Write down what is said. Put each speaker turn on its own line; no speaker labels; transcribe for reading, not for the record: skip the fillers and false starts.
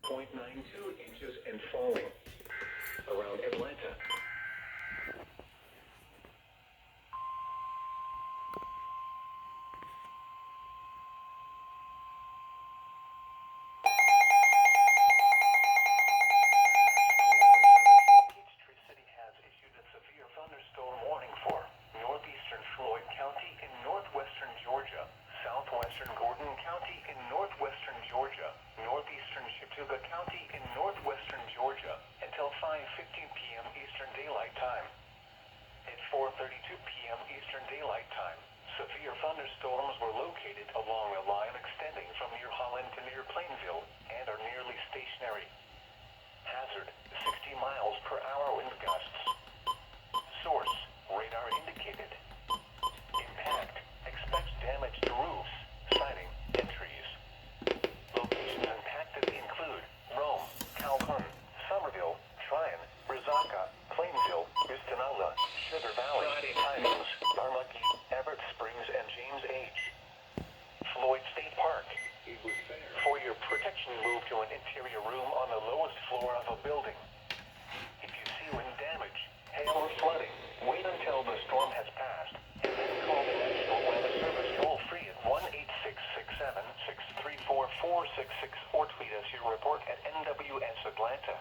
0.92 inches and falling around Atlanta.
Thunderstorm warning for northeastern Floyd County in northwestern Georgia, southwestern Gordon County in northwestern Georgia, northeastern Chattooga County in northwestern Georgia until 5:15 p.m. Eastern Daylight Time. At 4:32 p.m. Eastern Daylight Time, severe thunderstorms were located along a line extending from near Holland to near Plainville and are nearly stationary. Hazard: 60 miles per hour wind gusts. Source: radar indicated. Impact: expect damage to roofs, siding, and trees. Locations impacted include Rome, Calhoun, Somerville, Tryon, Brizaka, Plainville, Bistonalla, Sugar Valley, Hines, Armuckey, Everett Springs, and James H. Floyd State Park. For your protection, move to an interior room on the lowest floor of a building. If you see wind damage, hail or flooding, wait until the storm has passed, and then call the National Weather Service toll-free at 1-866-7-634-466 or tweet us your report at NWS Atlanta.